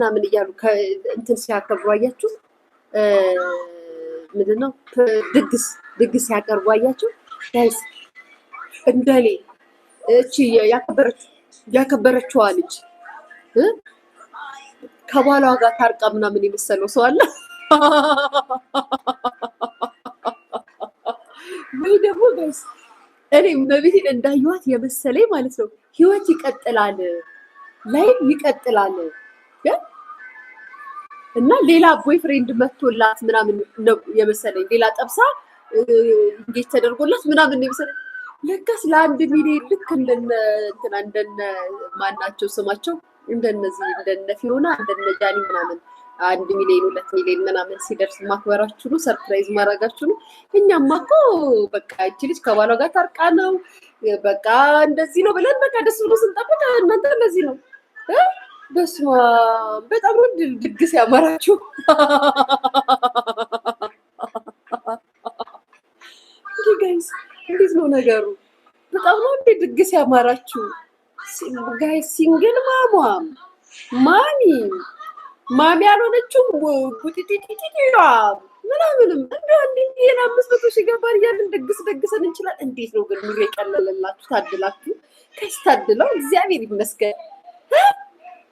ምናምን እያሉ እንትን ሲያከብሩ አያችሁ። ምንድነው ድግስ ሲያቀርቡ አያችሁ ጋይስ። እንደኔ እቺ ያከበረችዋ ልጅ ከባሏ ጋር ታርቃ ምናምን የመሰለው ሰው አለ ወይ? ደግሞ ጋይስ እኔ መቤቴን እንዳየኋት የመሰለኝ ማለት ነው። ህይወት ይቀጥላል፣ ላይፍ ይቀጥላል እና ሌላ ቦይፍሬንድ መጥቶላት ምናምን ነው የመሰለኝ። ሌላ ጠብሳ እንዴት ተደርጎላት ምናምን የመሰለኝ። ለካስ ለ1 ሚሊዮን ልክ እንደነ ማናቸው ስማቸው እንደነ ፊዮና እንደነ ጃኒ ምናምን 1 ሚሊዮን 2 ሚሊዮን ምናምን ሲደርስ ማክበራችሁ ነው፣ ሰርፕራይዝ ማድረጋችሁ ነው። እኛማ እኮ በቃ እቺ ልጅ ከባሏ ጋር ታርቃ ነው በቃ እንደዚህ ነው ብለን በቃ ደስ ብሎ ስንጠብቅ እናንተ እንደዚህ ነው። በስመ አብ በጣም ነው ድግስ ያማራችሁ። ጋይስ እንዴት ነው ነገሩ? በጣም ነው እንዴ ድግስ ያማራችሁ ጋይስ። ሲንግል ማሚ ያልሆነችው ቡጢጢጢጢዋ ምናምንም እንዴ 500 ሺህ ገባር ያንን ደግሰን እንችላለን። እንዴት ነው ግን ኑሮ የቀለለላችሁ? ታድላችሁ ከስ ታድለው እግዚአብሔር ይመስገን።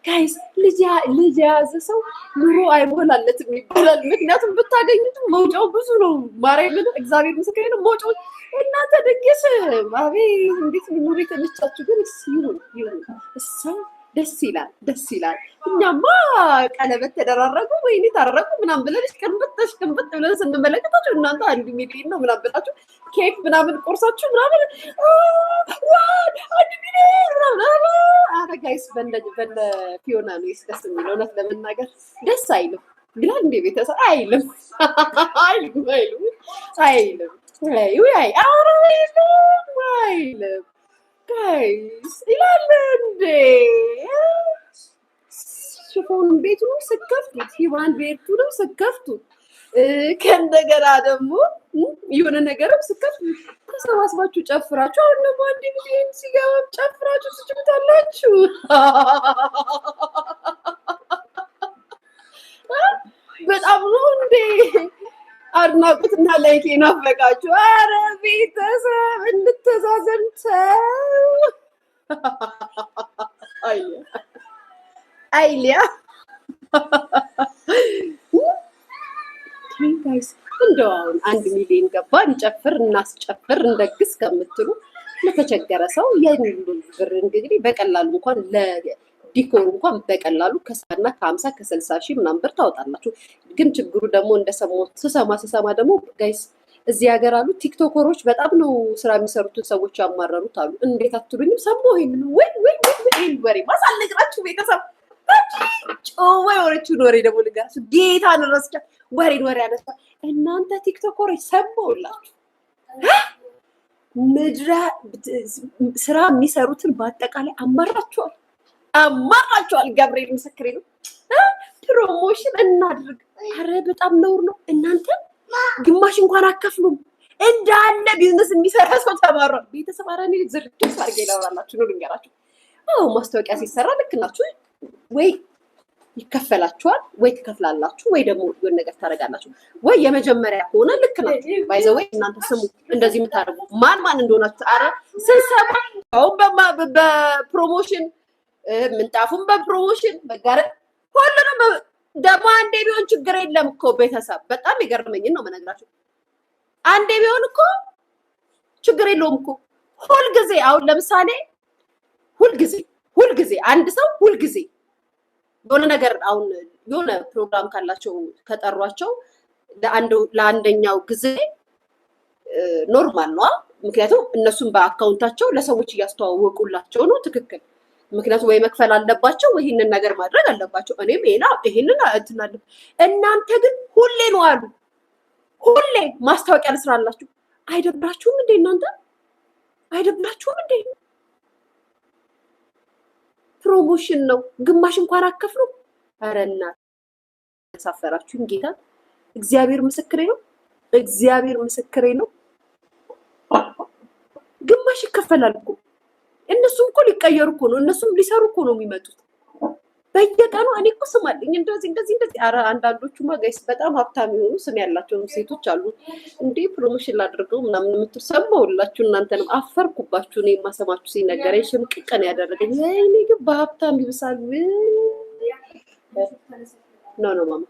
ጋይስ ልጅ የያዘ ሰው ኑሮ አይሞላለትም ይባላል። ምክንያቱም ብታገኙት መውጫው ብዙ ነው። ማርያምን እግዚአብሔር ምስክሬ ነው። መውጫው እናንተ ደግስ አቤት እንዴት ኑሮ የተመቻችሁ ግን ይሁን እሱ ደስ ይላል። እኛማ ቀለበት ተደራረጉ ወይኔ ታረቁ ምናምን ብለን ቅንብጥ ብለን ስንመለከታችሁ እናንተ 1 ሚሊዮን ነው ምናምን ብላችሁ ኬክ ምናምን ቆርሳችሁ ምናምን 1 ሚሊዮን ምናምን። ኧረ ጋይስ በእነ ፊዮና ነው ደስ የሚለው። እውነት ለመናገር ደስ አይልም ይላል እንደ ቤተሰብ አይልም። ጋይስ ይላል እንዴ ሽፎን ቤቱንም ስከፍቱት ሂዋን ቤቱንም ስከፍቱት ከእንደገና ደግሞ የሆነ ነገርም ስከፍቱት ተሰባስባችሁ ጨፍራችሁ አሁን ደግሞ 1 ሚሊዮን ሲገባ ጨፍራችሁ ትችሉታላችሁ። በጣም ነው እንዴ አድናቆትና ላይክ ናፈቃችሁ? ኧረ ቤተሰብ እንተዛዘን ተው። አይሊያ ጋይስ እንደው አሁን 1 ሚሊዮን ገባ እንጨፍር እናስጨፍር እንደግስ ከምትሉ ለተቸገረ ሰው ብር እንግዲህ በቀላሉ እንኳን ዲኮር እንኳን በቀላሉ ከ40 ከ50 ከ60 ሺህ ምናምን ብር ታወጣላችሁ። ግን ችግሩ ደግሞ እንደሰማሁት ስሰማ ደግሞ ጋይስ እዚህ ሀገር አሉ ቲክቶከሮች በጣም ነው ስራ የሚሰሩትን ሰዎች ያማረሩት አሉ። እንዴት አትሉኝም? ሰማሁ ይሄንን ወይ ወሬ ማሳለግራችሁ ቤተሰብ ወይ ወሬቹን ወሬ ደግሞ ልንገራችሁ። ጌታ ነረስቻ ወሬ አነሳ እናንተ ቲክቶከሮች ሰማሁላችሁ። ምድረ ስራ የሚሰሩትን በአጠቃላይ አማራችኋል። ገብርኤል ምስክሬ ነው። ፕሮሞሽን እናድርግ። አረ በጣም ነውር ነው። እናንተ ግማሽ እንኳን አከፍሉም። እንዳለ ቢዝነስ የሚሰራ ሰው ተባረረ። ቤተሰብ አረኔ ዝርጥስ አድርጌ ላወራላችሁ ነው ልንገራችሁ። ማስታወቂያ ሲሰራ ልክ ናችሁ ወይ ይከፈላችኋል ወይ ትከፍላላችሁ ወይ ደግሞ የሆነ ነገር ታደርጋላችሁ ወይ የመጀመሪያ ከሆነ ልክ ናችሁ። ባይ ዘ ወይ እናንተ ስሙ እንደዚህ የምታደርጉ ማን እንደሆናችሁ አረ ስንሰማ አሁን በፕሮሞሽን ምንጣፉን በፕሮሞሽን መጋረጥ ሁሉንም ደግሞ አንዴ ቢሆን ችግር የለም እኮ ቤተሰብ። በጣም ይገርመኝን ነው መነግራችሁ። አንዴ ቢሆን እኮ ችግር የለውም እኮ ሁልጊዜ። አሁን ለምሳሌ ሁልጊዜ አንድ ሰው ሁልጊዜ የሆነ ነገር አሁን የሆነ ፕሮግራም ካላቸው ከጠሯቸው ለአንደኛው ጊዜ ኖርማል ነው። ምክንያቱም እነሱም በአካውንታቸው ለሰዎች እያስተዋወቁላቸው ነው። ትክክል። ምክንያቱም ወይ መክፈል አለባቸው ወይ ይሄንን ነገር ማድረግ አለባቸው። እኔም ይሄንን እንትናለ። እናንተ ግን ሁሌ ነው አሉ ሁሌ ማስታወቂያ ልስራላችሁ። አይደብራችሁም እንዴ እናንተ? አይደብራችሁም እንዴ? ፕሮሞሽን ነው ግማሽ እንኳን አከፍሉ። ኧረ እናት ተሳፈራችሁን ጌታ እግዚአብሔር ምስክሬ ነው። ግማሽ ይከፈላል እኮ። እነሱም እኮ ሊቀየሩ እኮ ነው። እነሱም ሊሰሩ እኮ ነው የሚመጡት። በየቀኑ እኔ እኮ ስም አለኝ እንደዚህ። ኧረ አንዳንዶቹማ ጋይስ በጣም ሀብታም የሆኑ ስም ያላቸው ሴቶች አሉ። እንዴ ፕሮሞሽን ላድርገው ምናምን የምትሉ ሰማሁላችሁ። እናንተንም አፈርኩባችሁ። እኔ የማሰማችሁ ሲነገረኝ ሽምቅቅ ነው ያደረገኝ። እኔ ግን በሀብታም ይብሳል። ኖ ማማ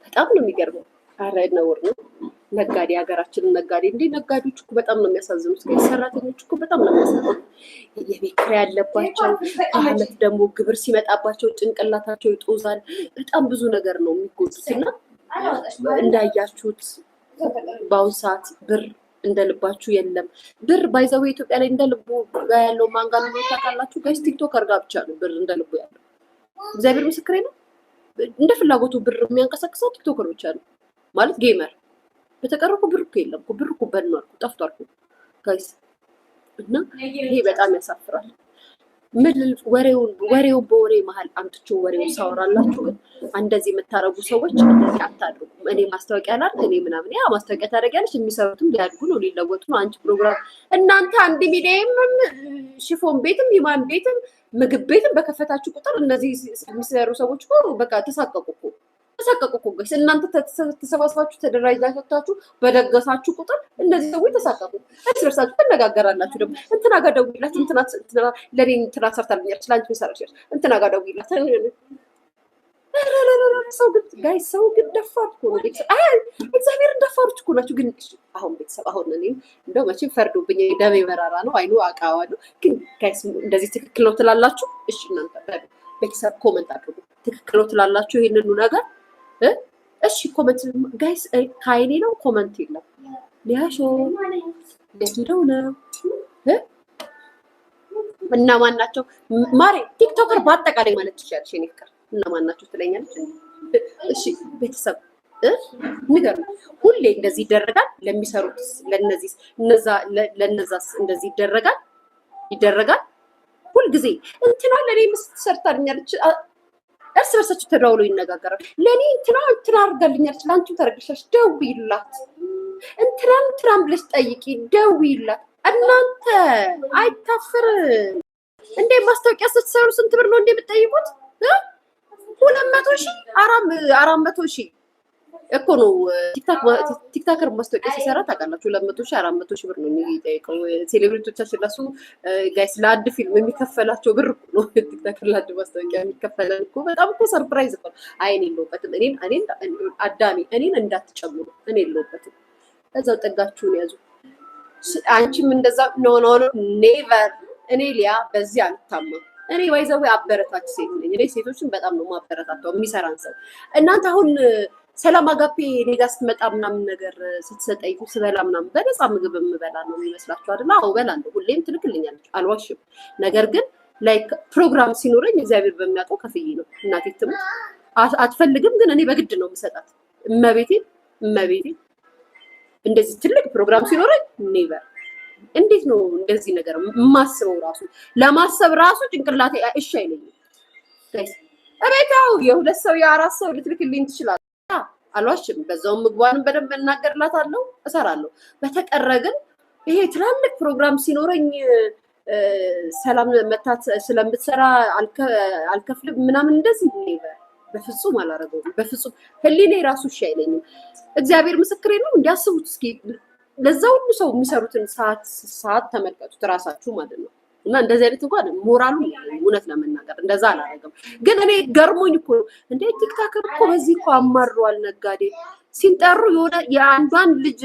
በጣም ነው የሚገርመው። ኧረ ነውር ነው። ነጋዴ ሀገራችንን ነጋዴ እንዴ! ነጋዴዎች እኮ በጣም ነው የሚያሳዝኑት። ሰራተኞች እኮ በጣም ነው የሚያሳዝኑት። የቤት ኪራይ ያለባቸው አመት ደግሞ ግብር ሲመጣባቸው ጭንቅላታቸው ይጦዛል። በጣም ብዙ ነገር ነው የሚጎዱት። እና እንዳያችሁት በአሁኑ ሰዓት ብር እንደ ልባችሁ የለም። ብር ባይዘው ኢትዮጵያ ላይ እንደ ልቡ ያለው ማንጋ ነው ታውቃላችሁ ጋይስ? ቲክቶከር ጋር ብቻ ነው ብር እንደ ልቡ ያለው። እግዚአብሔር ምስክሬ ነው። እንደ ፍላጎቱ ብር የሚያንቀሳቅሰው ቲክቶከር ብቻ ነው ማለት ጌመር። በተቀረው ብር እኮ የለም እኮ። ብር እኮ በእናትህ እኮ ጠፍቷል እኮ ጋይስ። እና ይሄ በጣም ያሳፍራል። ምን ወሬውን በወሬ መሀል አምጥቼው ወሬውን ሳወራላችሁ ግን እንደዚህ የምታረጉ ሰዎች እንደዚህ አታድርጉም። እኔ ማስታወቂያ ላድርግ እኔ ምናምን ያ ማስታወቂያ ታደርጊያለሽ። የሚሰሩትም ሊያድጉ ነው ሊለወጡ ነው። አንቺ ፕሮግራም እናንተ 1 ሚሊዮን ሽፎን ቤትም ይማን ቤትም ምግብ ቤትም በከፈታችሁ ቁጥር እነዚህ የሚሰሩ ሰዎች እኮ በቃ ተሳቀቁ እኮ ጋይስ። እናንተ ተሰባስባችሁ ተደራጅታችሁ በደገሳችሁ ቁጥር እነዚህ ሰዎች ተሳቀቁ። እርስ በርሳችሁ ትነጋገራላችሁ። ደግሞ እንትና ጋር ደውይላት፣ እንትና ለኔ እንትና ሰርታልኛለች፣ ላንቺ ሰራሽ፣ እንትና ጋር ደውይላት። ሰው ግን ደፋር እኮ ነው ቤተሰብ። እግዚአብሔር ደፋሮች እኮ ናችሁ። ግን አሁን ቤተሰብ አሁን እኔ እንደው መቼም ፈርዶብኝ ደሜ መራራ ነው አይኑ አውቃዋለሁ። ግን ጋይስ እንደዚህ ትክክል ነው ትላላችሁ? እሺ እናንተ ቤተሰብ ኮመንት አድርጉ። ትክክል ነው ትላላችሁ ይሄንኑ ነገር? እሺ ኮመንት ጋይስ። ከአይኔ ነው ኮመንት የለም። ሊያሾ ለትደው ነው እና ማን ናቸው ማሬ? ቲክቶከር በአጠቃላይ ማለት ትችያለሽ። እኔ ፍቅር እና ማን ናቸው ትለኛለች። እሺ ቤተሰብ ንገሩ። ሁሌ እንደዚህ ይደረጋል ለሚሰሩት ለነዛስ እንደዚህ ይደረጋል ሁልጊዜ። እንትና ለኔ ምስት ሰርታልኛለች። እርስ በርሳችሁ ተደዋውለው ይነጋገራል። ለኔ እንትና አድርጋልኛለች፣ ለአንቺም ታደርግልሻለች፣ ደውይላት። እንትናን ብለሽ ጠይቂ፣ ደውይላት። እናንተ አይታፍርም እንዴ? ማስታወቂያ ስትሰሩ ስንት ብር ነው እንዴ የምትጠይቁት? 200,000 400,000 እኮ ነው። ቲክታከር ማስታወቂያ ሲሰራ ታውቃላችሁ 200,000 400,000 ብር ነው የሚጠይቀው። ሴሌብሪቲዎቻችን ራሱ ጋይስ ለአንድ ፊልም የሚከፈላቸው ብር እኮ ነው። ቲክታከር ለአንድ ማስታወቂያ የሚከፈለን እኮ በጣም እኮ ሰርፕራይዝ እኮ። እኔ የለሁበትም። እኔን እንዳትጨምሩ። እኔ የለሁበትም። እዛው ጠጋችሁን ያዙ። አንቺም እንደዛ ኖ ኔቨር። እኔ ሊያ በዚህ አልታማም። እኔ ባይዘው አበረታች ሴት ነኝ። እኔ ሴቶችን በጣም ነው ማበረታታው የሚሰራን ሰው። እናንተ አሁን ሰላም አጋፔ እኔ ጋር ስትመጣ ምናምን ነገር ስትሰጠኝ ስበላ ምናምን በነፃ ምግብ የምበላ ነው የሚመስላችሁ አይደል? አዎ እበላለሁ። ሁሌም ትልክልኛለች፣ አልዋሽም። ነገር ግን ላይክ ፕሮግራም ሲኖረኝ እግዚአብሔር በሚያውቀው ከፍዬ ነው። እናቴ ትሙት አትፈልግም፣ ግን እኔ በግድ ነው የምሰጣት። እመቤቴ እንደዚህ ትልቅ ፕሮግራም ሲኖረኝ ኔቨር። እንዴት ነው እንደዚህ ነገር የማስበው? ለማሰብ ራሱ ጭንቅላቴ እሺ አይለኝም ጋይስ። እቤታው የ2 ሰው የ4 ሰው ልትልክልኝ ትችላለህ። አልዋሽም። በዛውም ምግቧንም በደንብ እናገርላታለሁ፣ እሰራለሁ። በተቀረ ግን ይሄ ትላልቅ ፕሮግራም ሲኖረኝ ሰላም መታት ስለምትሰራ አልከፍልም ምናምን እንደዚህ በፍጹም አላረገውም። በፍጹም ህሊኔ ራሱ እሺ አይለኝም። እግዚአብሔር ምስክሬ ነው። እንዲያስቡት እስኪ ለዛ ሁሉ ሰው የሚሰሩትን ሰዓት ተመልከቱት ራሳችሁ ማለት ነው። እና እንደዚህ አይነት እንኳን ሞራሉ እውነት ለመናገር እንደዛ አላረገም። ግን እኔ ገርሞኝ እኮ እንዴ ቲክታከር እኮ በዚህ እኮ አማሯል። ነጋዴ ሲንጠሩ የሆነ የአንዷን ልጅ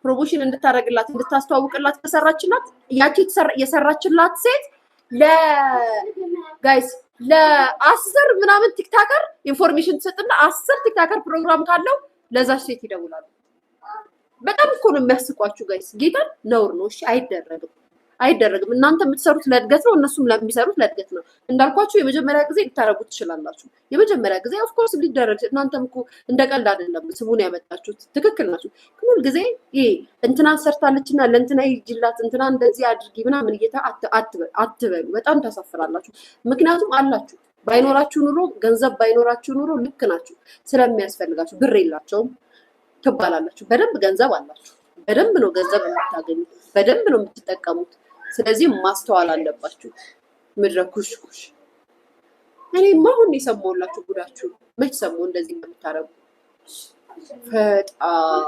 ፕሮሞሽን እንድታደርግላት እንድታስተዋውቅላት ከሰራችላት ያቺ የሰራችላት ሴት ለጋይስ ለ10 ምናምን ቲክታከር ኢንፎርሜሽን ትሰጥና 10 ቲክታከር ፕሮግራም ካለው ለዛች ሴት ይደውላሉ። በጣም እኮ ነው የሚያስቋችሁ ጋይስ። ጌታን ነውር ነው። እሺ አይደረግም። እናንተ የምትሰሩት ለእድገት ነው፣ እነሱም ለሚሰሩት ለእድገት ነው። እንዳልኳችሁ የመጀመሪያ ጊዜ ልታረጉ ትችላላችሁ። የመጀመሪያ ጊዜ ኦፍ ኮርስ ሊደረግ። እናንተም እኮ እንደ ቀልድ አይደለም ስሙን ያመጣችሁት። ትክክል ናችሁ። ሁል ጊዜ ይሄ እንትና ሰርታለችና ለእንትና ይጅላት እንትና እንደዚህ አድርጊ ምናምን እየታ አትበሉ። በጣም ታሳፍራላችሁ። ምክንያቱም አላችሁ። ባይኖራችሁ ኑሮ ገንዘብ ባይኖራችሁ ኑሮ ልክ ናችሁ። ስለሚያስፈልጋችሁ ብር የላቸውም ትባላላችሁ። በደንብ ገንዘብ አላችሁ። በደንብ ነው ገንዘብ የምታገኙት። በደንብ ነው የምትጠቀሙት። ስለዚህ ማስተዋል አለባችሁ። ምድረ ኩሽኩሽ። እኔማ አሁን የሰማሁላችሁ ጉዳችሁ። መች ሰሙ እንደዚህ እንደምታረጉ ፈጣሪ